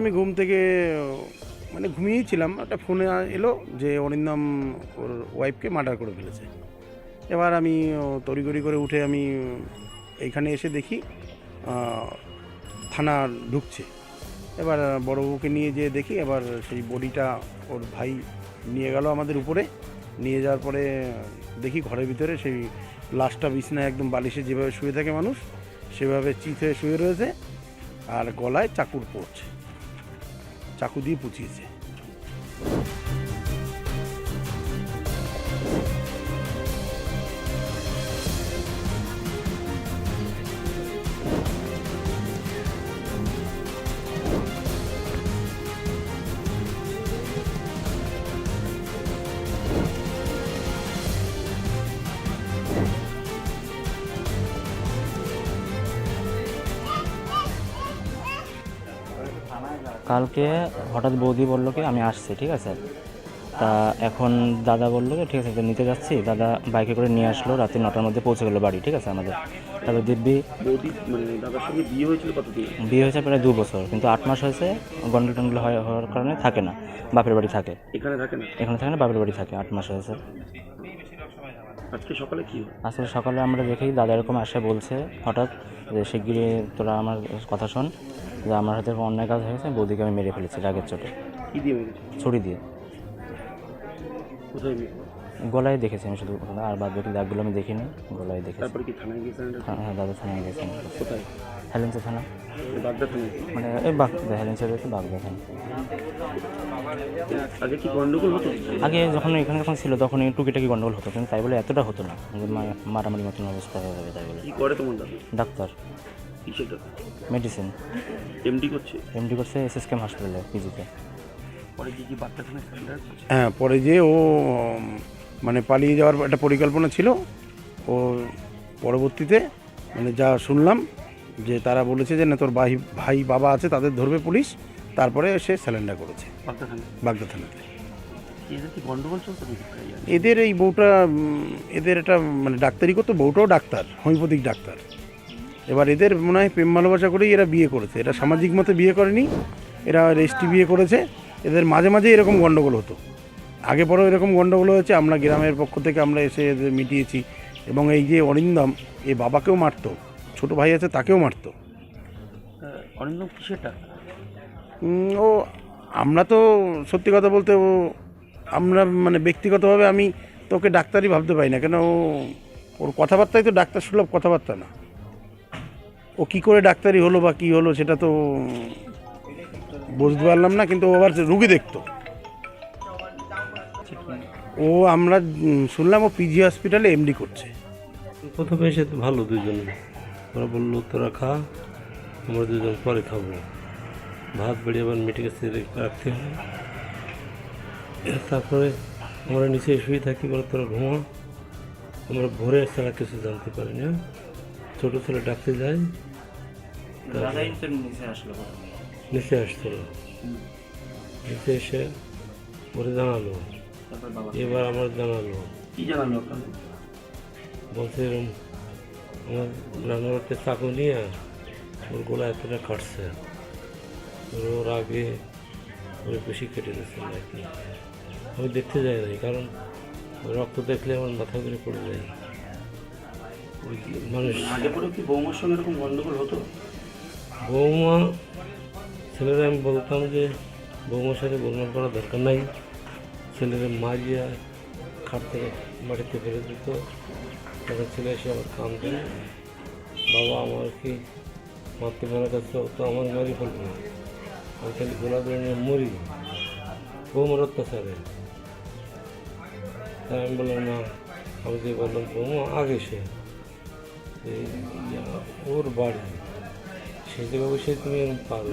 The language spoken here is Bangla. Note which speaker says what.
Speaker 1: আমি ঘুম থেকে মানে ঘুমিয়েছিলাম, একটা ফোনে এলো যে অরিন্দম ওর ওয়াইফকে মার্ডার করে ফেলেছে। এবার আমি তড়িঘড়ি করে উঠে আমি এইখানে এসে দেখি থানা ঢুকছে। এবার বড়বাবুকে নিয়ে যেয়ে দেখি, এবার সেই বডিটা ওর ভাই নিয়ে গেল আমাদের উপরে। নিয়ে যাওয়ার পরে দেখি ঘরের ভিতরে সেই লাশটা বিছনায় একদম বালিশে যেভাবে শুয়ে থাকে মানুষ সেভাবে চিত হয়ে শুয়ে রয়েছে, আর গলায় চাকুর পড়ছে, চাকু দিয়ে পুচিয়েছে।
Speaker 2: কালকে হঠাৎ বৌদি বললো কি আমি আসছি, ঠিক আছে। তা এখন দাদা বললো কি ঠিক আছে তো নিতে যাচ্ছি। দাদা বাইকে করে নিয়ে আসলো, রাতে 9টার মধ্যে পৌঁছে গেলো বাড়ি, ঠিক আছে আমাদের। তারপর দিব্যি
Speaker 1: বৌদি মানে দাদার সঙ্গে বিয়ে হয়েছিল কতদিন?
Speaker 2: বিয়ে হয়েছে প্রায় 2 বছর, কিন্তু 8 মাস হয়েছে গন্ডল টন্ডল হওয়ার কারণে থাকে না, বাপের বাড়ি থাকে।
Speaker 1: এখানে থাকে না?
Speaker 2: এখানে থাকে না, বাপের বাড়ি থাকে। 8 মাস হয়েছে।
Speaker 1: আজকে সকালে কি?
Speaker 2: আসলে সকালে আমরা দেখি দাদা এরকম আসে বলছে হঠাৎ যে শিগগিরই তোরা আমার কথা শোন, যে আমার হাতে অন্যায় কাজ হয়েছে, বৌদিকে আমি মেরে ফেলেছি রাগের চোটে।
Speaker 1: কি দিয়ে মেরেছে?
Speaker 2: ছুরি দিয়ে।
Speaker 1: কোথায়?
Speaker 2: গলায় দেখেছি আমি শুধু, আর বাদ বাকি দাগগুলো আমি দেখিনি, গলায় দেখেছি।
Speaker 1: তারপরে কি থানায় গিয়েছেন?
Speaker 2: হ্যাঁ, দাদা থানায় গেছেন।
Speaker 1: কোথায়?
Speaker 2: হেলেন্সা থানা,
Speaker 1: বাগদা থানায়?
Speaker 2: মানে এই বাগদা, হেলেন্সা রয়েছে বাগদা থানা।
Speaker 1: আগে কি গন্ডগোল হতো?
Speaker 2: আগে যখন এখানে যখন ছিল তখন টুকিটাকি গন্ডগোল হতো, কিন্তু তাই বলে এতটা হতো না, মারামারি মতন অবস্থা হয়ে যাবে তাই বলে।
Speaker 1: কি করে তোমার দাদা?
Speaker 2: ডাক্তার।
Speaker 1: কিসের ডাক্তার?
Speaker 2: মেডিসিন।
Speaker 1: এমডি করছে?
Speaker 2: এমডি করছে এসএসকেএম হাসপাতালে, পিজিতে।
Speaker 1: পরে কি বাগদা থানায় সারেন্ডার করছে? হ্যাঁ, পরে যে ও মানে পালিয়ে যাওয়ার একটা পরিকল্পনা ছিল। ও পরবর্তীতে মানে যা শুনলাম যে তারা বলেছে যে না তোর ভাই বাবা আছে, তাদের ধরবে পুলিশ, তারপরে সে স্যালেন্ডার করেছে বাগদা থানাতে। এদের এই বউটা এদের এটা মানে ডাক্তারি করতো, বউটাও ডাক্তার, হোমিওপ্যাথিক ডাক্তার। এবার এদের মনে হয় প্রেম ভালোবাসা করেই এরা বিয়ে করেছে। এরা সামাজিক মতে বিয়ে করেনি, এরা রেজিস্ট্রি বিয়ে করেছে। এদের মাঝে মাঝে এরকম গণ্ডগোল হতো, আগে পরেও এরকম গণ্ডগোল হয়েছে। আমরা গ্রামের পক্ষ থেকে আমরা এসে এদের মিটিয়েছি। এবং এই যে অরিন্দম, এই বাবাকেও মারতো, ছোট ভাই আছে তাকেও মারতো।
Speaker 3: অরিন্দম কিসের ডাক্তার?
Speaker 1: ও আমরা তো সত্যি কথা বলতে আমরা মানে ব্যক্তিগতভাবে আমি তো ওকে ডাক্তারই ভাবতে পারি না, কেন ওর কথাবার্তাই তো ডাক্তার সুলভ কথাবার্তা না। ও কী করে ডাক্তারি হলো বা কী হলো সেটা তো বুঝতে পারলাম না, কিন্তু ও আবার রুগী দেখতো। ও আমরা শুনলাম ও পিজি হসপিটালে এমডি করছে।
Speaker 4: প্রথমে এসে তো ভালো দুজনে, ওরা বললো তোরা খা, আমরা দুজন পরে খাবো। ভাত বেড়ে আবার মিটিংয়ে রাখতে হবে। তারপরে আমরা নিচে শুয়ে থাকি, বলে তোরা ঘুমা, আমরা ভোরে ছাড়া কিছু জানতে পারি না। ছোটো ছেলে ডাকতে যাই, নিচে আসতো, নিচে এসে ওরে জানালো, এবার আমার জানালো।
Speaker 3: কি জানালো?
Speaker 4: বলছে এরকম আমার রান্নাঘরতে চাকু নিয়ে ওর গোলা এতটা কাটছে, ওর আগে ওর বেশি কেটে গেছে আর কি। আমি দেখতে যাই নাই, কারণ রক্ত দেখলে আমার মাথা করে পড়ে যায়। মানুষ
Speaker 3: আগে পরে কি বৌমার সঙ্গে এরকম গন্ডগোল হতো?
Speaker 4: বৌমা ছেলেরা আমি বলতাম যে বৌমার সাথে গোলমাল করার দরকার নাই, ছেলেরা মারিয়া খাট থেকে মাটিতে ফেলে দিত। তখন ছেলে এসে আমার কাম দেয়, বাবা আমার কি মারতে মারা যাচ্ছে, তো আমার মারি ফেলবো, আমি খালি গোলা ধরে নিয়ে মরি, বৌমার অত্যাচারে। তাই আমি বললাম না, আমি যে বললাম বৌমা আগে সে ওর বাড়ি, সেই জায়গায় বসে তুমি এরকম পারো।